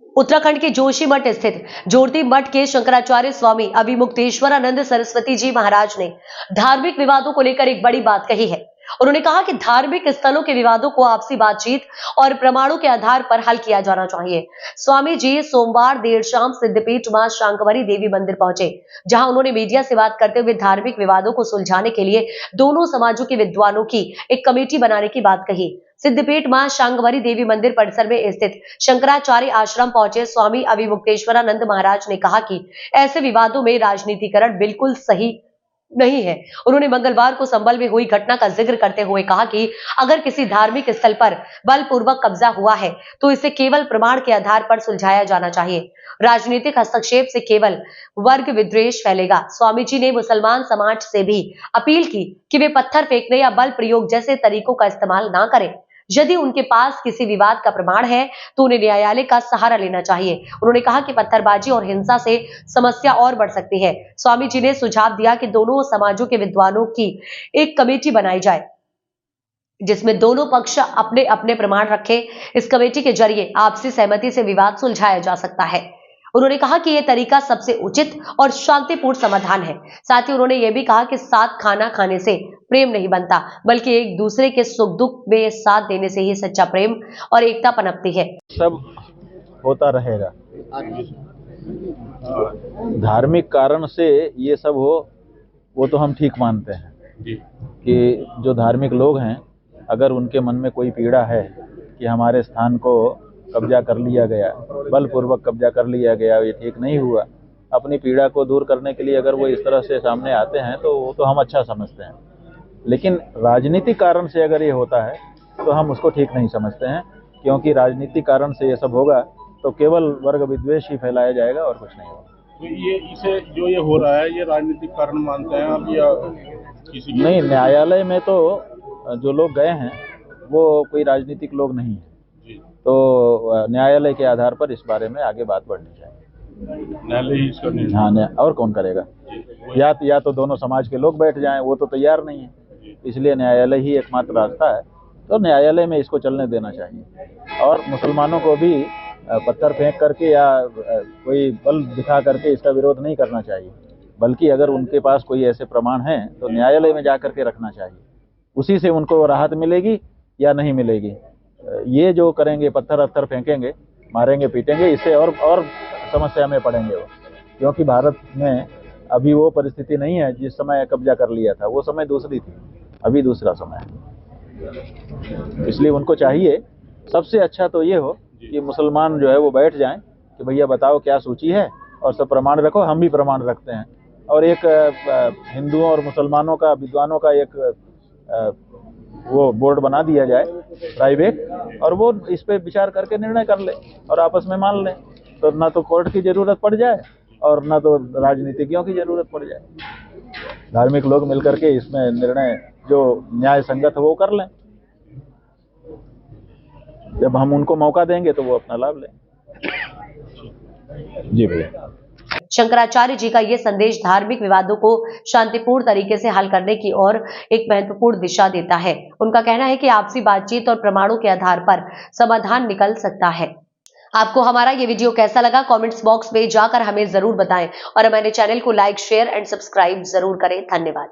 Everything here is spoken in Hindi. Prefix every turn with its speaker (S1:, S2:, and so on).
S1: उत्तराखंड के जोशीमठ स्थित जोरती मठ के शंकराचार्य स्वामी अभिमुक्तेश्वरानंद सरस्वती जी महाराज ने धार्मिक विवादों को लेकर एक बड़ी बात कही है। उन्होंने कहा कि धार्मिक स्थलों के विवादों को आपसी बातचीत और प्रमाणों के आधार पर हल किया जाना चाहिए। स्वामी जी सोमवार देर शाम सिद्धपीठ मां शांकवरी देवी मंदिर पहुंचे, जहां उन्होंने मीडिया से बात करते हुए धार्मिक विवादों को सुलझाने के लिए दोनों समाजों के विद्वानों की एक कमेटी बनाने की बात कही। सिद्धपीठ मां शांकवरी देवी मंदिर परिसर में स्थित शंकराचार्य आश्रम पहुंचे स्वामी अभिमुक्तेश्वरानंद महाराज ने कहा कि ऐसे विवादों में राजनीतिकरण बिल्कुल सही नहीं है। उन्होंने मंगलवार को संभल में हुई घटना का जिक्र करते हुए कहा कि अगर किसी धार्मिक स्थल पर बलपूर्वक कब्जा हुआ है तो इसे केवल प्रमाण के आधार पर सुलझाया जाना चाहिए। राजनीतिक हस्तक्षेप से केवल वर्ग विद्वेष फैलेगा। स्वामी जी ने मुसलमान समाज से भी अपील की कि वे पत्थर फेंकने या बल प्रयोग जैसे तरीकों का इस्तेमाल ना करें। यदि उनके पास किसी विवाद का प्रमाण है तो उन्हें न्यायालय का सहारा लेना चाहिए। उन्होंने कहा कि पत्थरबाजी और हिंसा से समस्या और बढ़ सकती है। स्वामी जी ने सुझाव दिया कि दोनों समाजों के विद्वानों की एक कमेटी बनाई जाए, जिसमें दोनों पक्ष अपने अपने प्रमाण रखें। इस कमेटी के जरिए आपसी सहमति से विवाद सुलझाया जा सकता है। उन्होंने कहा कि यह तरीका सबसे उचित और शांतिपूर्ण समाधान है। साथ ही उन्होंने यह भी कहा कि साथ खाना खाने से प्रेम नहीं बनता, बल्कि एक दूसरे के सुख दुख में साथ देने से ही सच्चा प्रेम और एकता पनपती है।
S2: सब होता रहेगा। धार्मिक कारण से ये सब हो, वो तो हम ठीक मानते हैं कि जो धार्मिक लोग हैं, अगर उनके मन में कोई पीड़ा है कि हमारे स्थान को कब्जा कर लिया गया, बलपूर्वक कब्जा कर लिया गया, ये ठीक नहीं हुआ, अपनी पीड़ा को दूर करने के लिए अगर वो इस तरह से सामने आते हैं तो वो तो हम अच्छा समझते हैं। लेकिन राजनीतिक कारण से अगर ये होता है तो हम उसको ठीक नहीं समझते हैं, क्योंकि राजनीतिक कारण से ये सब होगा तो केवल वर्ग विद्वेष ही फैलाया जाएगा और कुछ नहीं होगा।
S3: तो ये इसे जो ये हो रहा है, ये राजनीतिक कारण मानते हैं आप या किसी
S2: नहीं, न्यायालय में तो जो लोग गए हैं वो कोई राजनीतिक लोग नहीं है, तो न्यायालय के आधार पर इस बारे में आगे बात बढ़नी चाहिए।
S3: न्यायालय ही इसका निर्णय।
S2: हाँ, और कौन करेगा? या तो दोनों समाज के लोग बैठ जाएं, वो तो तैयार नहीं है, इसलिए न्यायालय ही एकमात्र रास्ता है। तो न्यायालय में इसको चलने देना चाहिए और मुसलमानों को भी पत्थर फेंक करके या कोई बल दिखा करके इसका विरोध नहीं करना चाहिए, बल्कि अगर उनके पास कोई ऐसे प्रमाण हैं तो न्यायालय में जा करके रखना चाहिए। उसी से उनको राहत मिलेगी या नहीं मिलेगी। ये जो करेंगे, पत्थर अत्थर फेंकेंगे, मारेंगे पीटेंगे, इससे और समस्या में पड़ेंगे वो, क्योंकि भारत में अभी वो परिस्थिति नहीं है जिस समय कब्जा कर लिया था। वो समय दूसरी थी, अभी दूसरा समय है। इसलिए उनको चाहिए, सबसे अच्छा तो ये हो कि मुसलमान जो है वो बैठ जाएं कि भैया बताओ क्या सूची है और सब प्रमाण रखो, हम भी प्रमाण रखते हैं। और एक हिंदुओं और मुसलमानों का, विद्वानों का एक वो बोर्ड बना दिया जाए प्राइवेट, और वो इस पे विचार करके निर्णय कर ले और आपस में मान ले, तो ना तो कोर्ट की जरूरत पड़ जाए और ना तो राजनीतिज्ञों की जरूरत पड़ जाए। धार्मिक लोग मिलकर के इसमें निर्णय जो न्याय संगत हो वो कर लें। जब हम उनको मौका देंगे तो वो अपना लाभ लें। जी भैया।
S1: शंकराचार्य जी का ये संदेश धार्मिक विवादों को शांतिपूर्ण तरीके से हल करने की ओर एक महत्वपूर्ण दिशा देता है। उनका कहना है कि आपसी बातचीत और प्रमाणों के आधार पर समाधान निकल सकता है। आपको हमारा ये वीडियो कैसा लगा, कमेंट्स बॉक्स में जाकर हमें जरूर बताएं और हमारे चैनल को लाइक, शेयर एंड सब्सक्राइब जरूर करें। धन्यवाद।